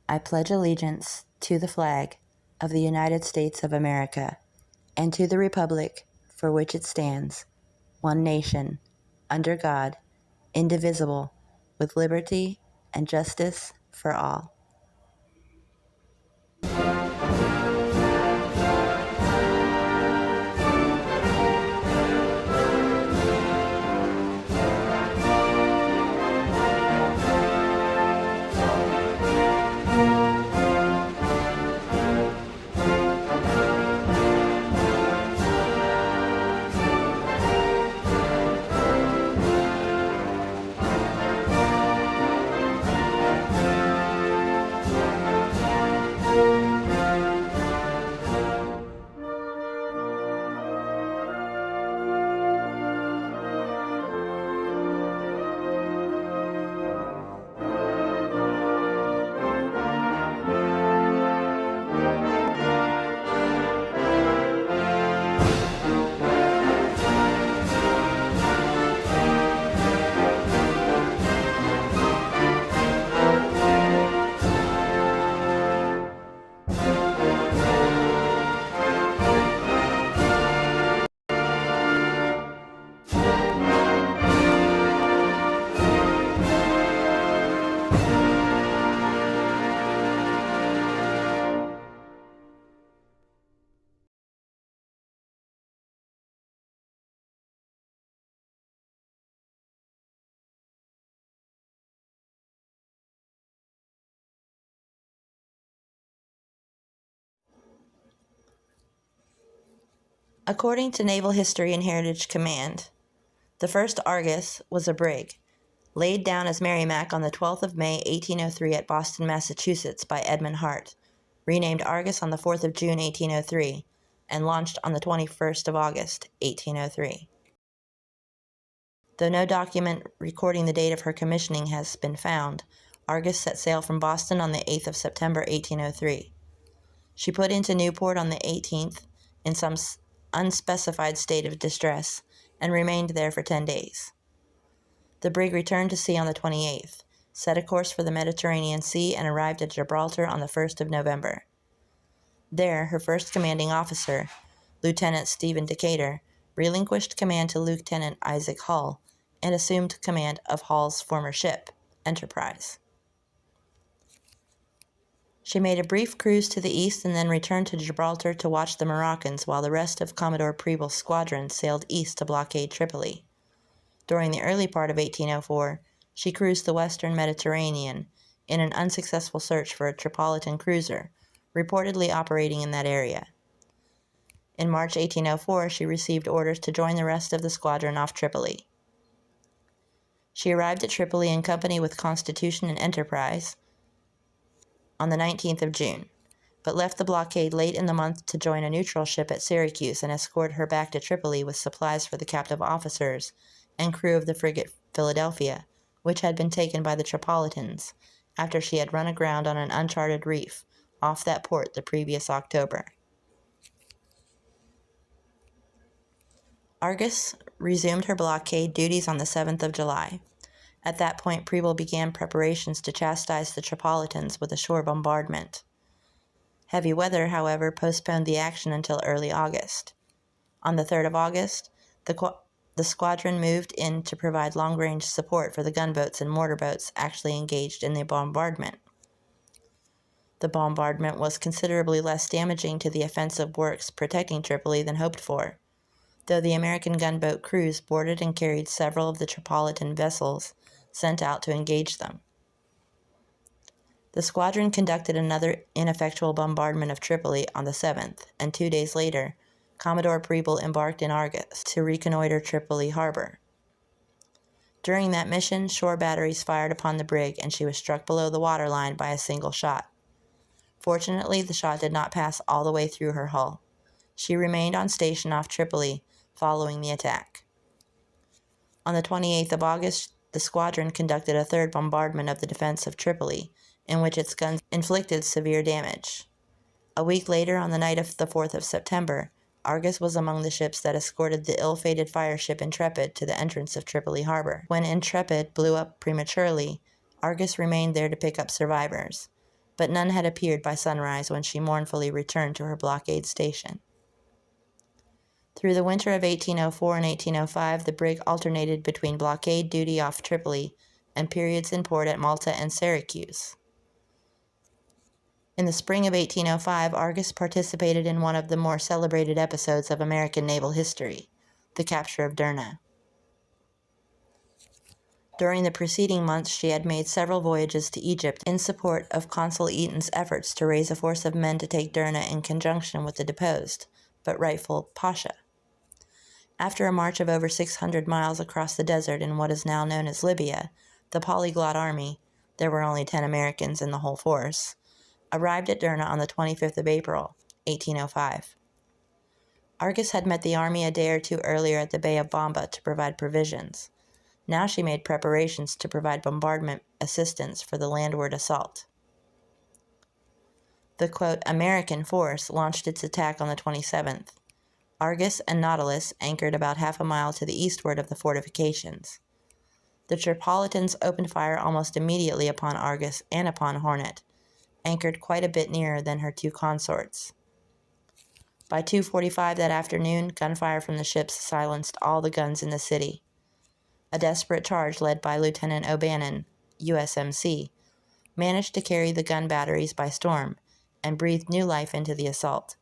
I pledge allegiance to the flag of the United States of America and to the republic for which it stands, one nation, under God, indivisible, with liberty and justice for all. According to Naval History and Heritage Command, the first Argus was a brig, laid down as Merrimac on the 12th of May, 1803 at Boston, Massachusetts by Edmund Hart, renamed Argus on the 4th of June, 1803, and launched on the 21st of August, 1803. Though no document recording the date of her commissioning has been found, Argus set sail from Boston on the 8th of September, 1803. She put into Newport on the 18th in some unspecified state of distress and remained there for 10 days. The brig returned to sea on the 28th, set a course for the Mediterranean Sea, and arrived at Gibraltar on the 1st of November. There, her first commanding officer, Lieutenant Stephen Decatur, relinquished command to Lieutenant Isaac Hull and assumed command of Hull's former ship, Enterprise. She made a brief cruise to the east and then returned to Gibraltar to watch the Moroccans while the rest of Commodore Preble's squadron sailed east to blockade Tripoli. During the early part of 1804, she cruised the western Mediterranean in an unsuccessful search for a Tripolitan cruiser, reportedly operating in that area. In March 1804, she received orders to join the rest of the squadron off Tripoli. She arrived at Tripoli in company with Constitution and Enterprise on the 19th of June, but left the blockade late in the month to join a neutral ship at Syracuse and escort her back to Tripoli with supplies for the captive officers and crew of the frigate Philadelphia, which had been taken by the Tripolitans after she had run aground on an uncharted reef off that port the previous October. Argus resumed her blockade duties on the 7th of July. At that point, Preble began preparations to chastise the Tripolitans with a shore bombardment. Heavy weather, however, postponed the action until early August. On the 3rd of August, the squadron moved in to provide long-range support for the gunboats and mortar boats actually engaged in the bombardment. The bombardment was considerably less damaging to the offensive works protecting Tripoli than hoped for, though the American gunboat crews boarded and carried several of the Tripolitan vessels sent out to engage them. The squadron conducted another ineffectual bombardment of Tripoli on the 7th, and 2 days later, Commodore Preble embarked in Argus to reconnoiter Tripoli harbor. During that mission, shore batteries fired upon the brig, and she was struck below the waterline by a single shot. Fortunately, the shot did not pass all the way through her hull. She remained on station off Tripoli following the attack. On the 28th of August, the squadron conducted a third bombardment of the defense of Tripoli, in which its guns inflicted severe damage. A week later, on the night of the 4th of September, Argus was among the ships that escorted the ill-fated fire ship Intrepid to the entrance of Tripoli harbor. When Intrepid blew up prematurely, Argus remained there to pick up survivors. but none had appeared by sunrise when she mournfully returned to her blockade station. Through the winter of 1804 and 1805, the brig alternated between blockade duty off Tripoli and periods in port at Malta and Syracuse. In the spring of 1805, Argus participated in one of the more celebrated episodes of American naval history, the capture of Derna. During the preceding months, she had made several voyages to Egypt in support of Consul Eaton's efforts to raise a force of men to take Derna in conjunction with the deposed, but rightful, Pasha. After a march of over 600 miles across the desert in what is now known as Libya, the polyglot army, there were only 10 Americans in the whole force, arrived at Derna on the 25th of April, 1805. Argus had met the army a day or two earlier at the Bay of Bamba to provide provisions. Now she made preparations to provide bombardment assistance for the landward assault. The, quote, American force launched its attack on the 27th. Argus and Nautilus anchored about half a mile to the eastward of the fortifications. The Tripolitans opened fire almost immediately upon Argus and upon Hornet, anchored quite a bit nearer than her two consorts. By 2:45 that afternoon, gunfire from the ships silenced all the guns in the city. A desperate charge led by Lieutenant O'Bannon, USMC, managed to carry the gun batteries by storm and breathed new life into the assault.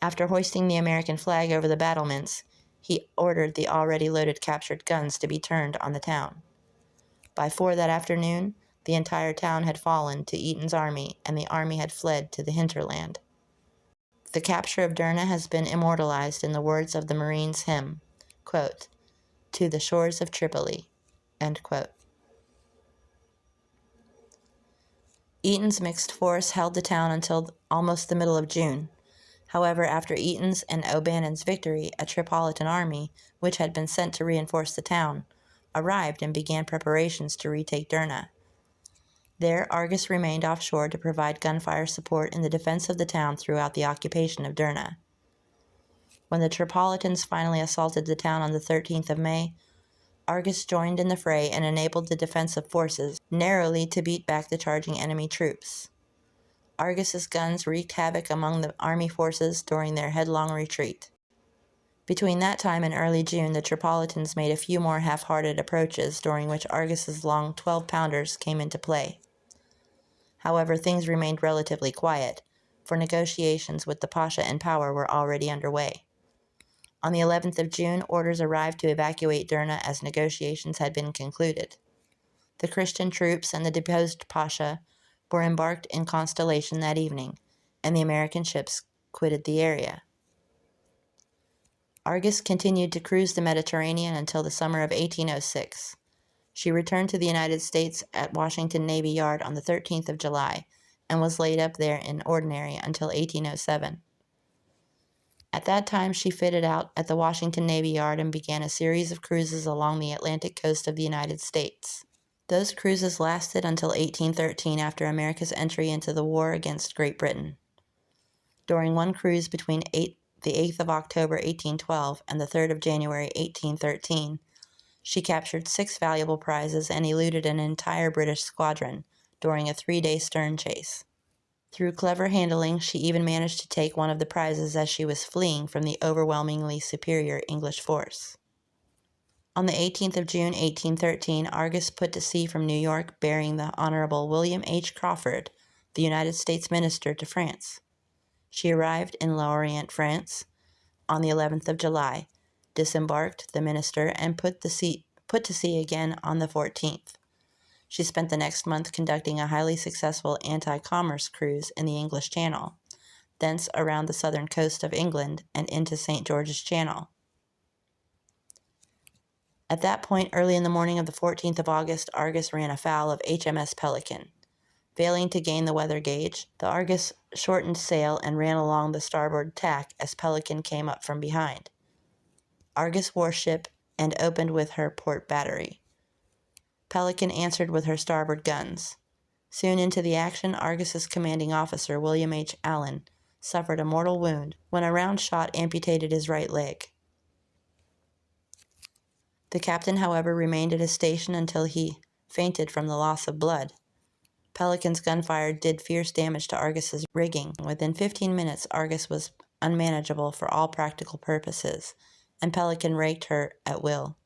After hoisting the American flag over the battlements, he ordered the already loaded captured guns to be turned on the town. By 4 that afternoon, the entire town had fallen to Eaton's army, and the army had fled to the hinterland. The capture of Derna has been immortalized in the words of the Marines' hymn, quote, "To the shores of Tripoli," end quote. Eaton's mixed force held the town until almost the middle of June. However, after Eaton's and O'Bannon's victory, a Tripolitan army, which had been sent to reinforce the town, arrived and began preparations to retake Derna. There, Argus remained offshore to provide gunfire support in the defense of the town throughout the occupation of Derna. When the Tripolitans finally assaulted the town on the 13th of May, Argus joined in the fray and enabled the defensive forces narrowly to beat back the charging enemy troops. Argus's guns wreaked havoc among the army forces during their headlong retreat. Between that time and early June, the Tripolitans made a few more half-hearted approaches, during which Argus's long 12-pounders came into play. However, things remained relatively quiet, for negotiations with the Pasha in power were already underway. On the 11th of June, orders arrived to evacuate Derna as negotiations had been concluded. The Christian troops and the deposed Pasha were embarked in Constellation that evening, and the American ships quitted the area. Argus continued to cruise the Mediterranean until the summer of 1806. She returned to the United States at Washington Navy Yard on the 13th of July and was laid up there in ordinary until 1807. At that time, she fitted out at the Washington Navy Yard and began a series of cruises along the Atlantic coast of the United States. Those cruises lasted until 1813, after America's entry into the war against Great Britain. During one cruise between the 8th of October 1812 and the 3rd of January 1813, she captured 6 valuable prizes and eluded an entire British squadron during a 3-day stern chase. Through clever handling, she even managed to take one of the prizes as she was fleeing from the overwhelmingly superior English force. On the 18th of June, 1813, Argus put to sea from New York, bearing the Honorable William H. Crawford, the United States Minister to France. She arrived in Lorient, France, on the 11th of July, disembarked the minister, and put to sea again on the 14th. She spent the next month conducting a highly successful anti-commerce cruise in the English Channel, thence around the southern coast of England and into St. George's Channel. At that point, early in the morning of the 14th of August, Argus ran afoul of HMS Pelican. Failing to gain the weather gauge, the Argus shortened sail and ran along the starboard tack as Pelican came up from behind. Argus wore ship and opened with her port battery. Pelican answered with her starboard guns. Soon into the action, Argus's commanding officer, William H. Allen, suffered a mortal wound when a round shot amputated his right leg. The captain, however, remained at his station until he fainted from the loss of blood. Pelican's gunfire did fierce damage to Argus's rigging. Within 15 minutes, Argus was unmanageable for all practical purposes, and Pelican raked her at will.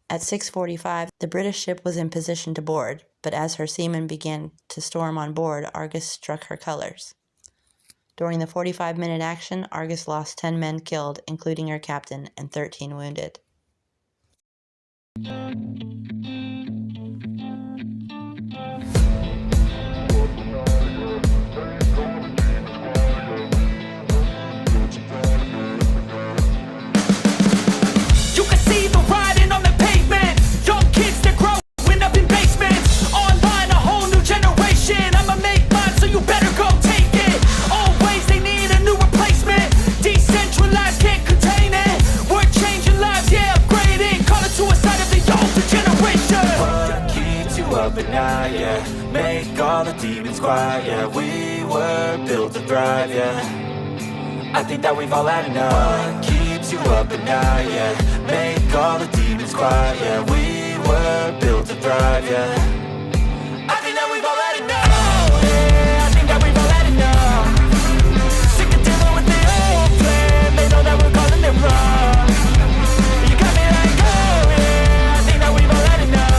At 6:45, the British ship was in position to board, but as her seamen began to storm on board, Argus struck her colors. During the 45-minute action, Argus lost 10 men killed, including her captain, and 13 wounded. Up at night, yeah. Make all the demons quiet, yeah. We were built to thrive, yeah. I think that we've all had enough. What keeps you up at night, yeah. Make all the demons quiet, yeah. We were built to thrive, yeah. I think that we've all had enough, yeah. I think that we've all had enough. Sick of dealing with the old plan. They know that we're calling it wrong. You got me like, oh yeah. I think that we've all had enough.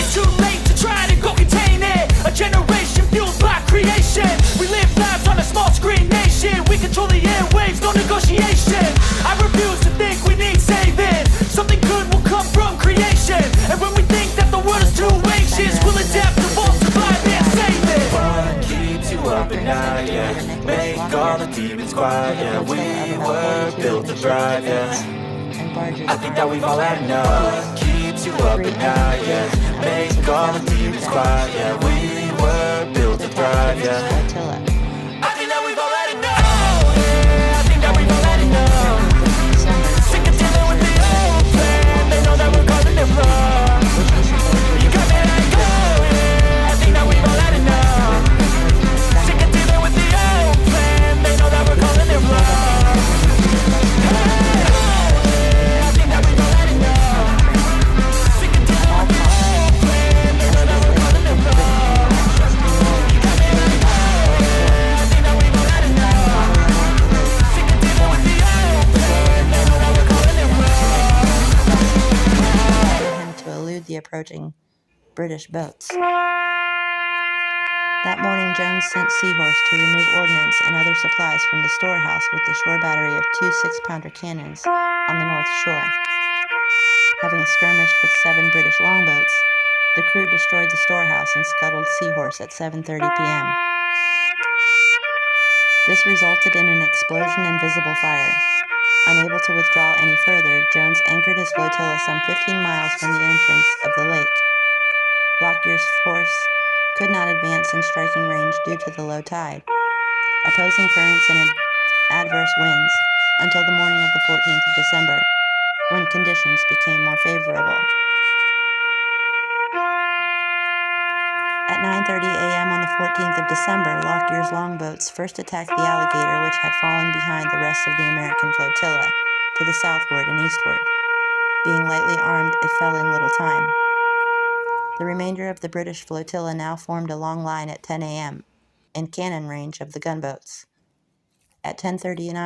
It's too late to try to go contain it. A generation fueled by creation. We live lives on a small screen nation. We control the airwaves, no negotiation. I refuse to think we need saving. Something good will come from creation. And when we think that the world is too anxious, we'll adapt, evolve, survive, and save it. What keeps you up at night, yeah. Make all the demons quiet, yeah. We were built to thrive, yeah. I think that we've all had enough. Keeps you up at night, yeah. Make all the demons quiet, yeah. We were built to thrive, yeah. I think that we've all had enough, yeah. I think that we've all had enough. Sick of dealing with the old plan. They know that we're calling it wrong. You got me like, oh yeah. I think that we've all had enough. Sick of dealing with the old plan. They know that we're calling it wrong. The approaching British boats. That morning, Jones sent Seahorse to remove ordnance and other supplies from the storehouse with the shore battery of 2 6-pounder cannons on the north shore. Having skirmished with 7 British longboats, the crew destroyed the storehouse and scuttled Seahorse at 7:30 p.m. This resulted in an explosion and visible fire. Unable to withdraw any further, Jones anchored his flotilla some 15 miles from the entrance of the lake. Lockyer's force could not advance in striking range due to the low tide, opposing currents and adverse winds until the morning of the 14th of December, when conditions became more favorable. At 9:30 a.m. on the 14th of December, Lockyer's longboats first attacked the Alligator, which had fallen behind the rest of the American flotilla to the southward and eastward. Being lightly armed, it fell in little time. The remainder of the British flotilla now formed a long line at 10 a.m. in cannon range of the gunboats. At 10:39,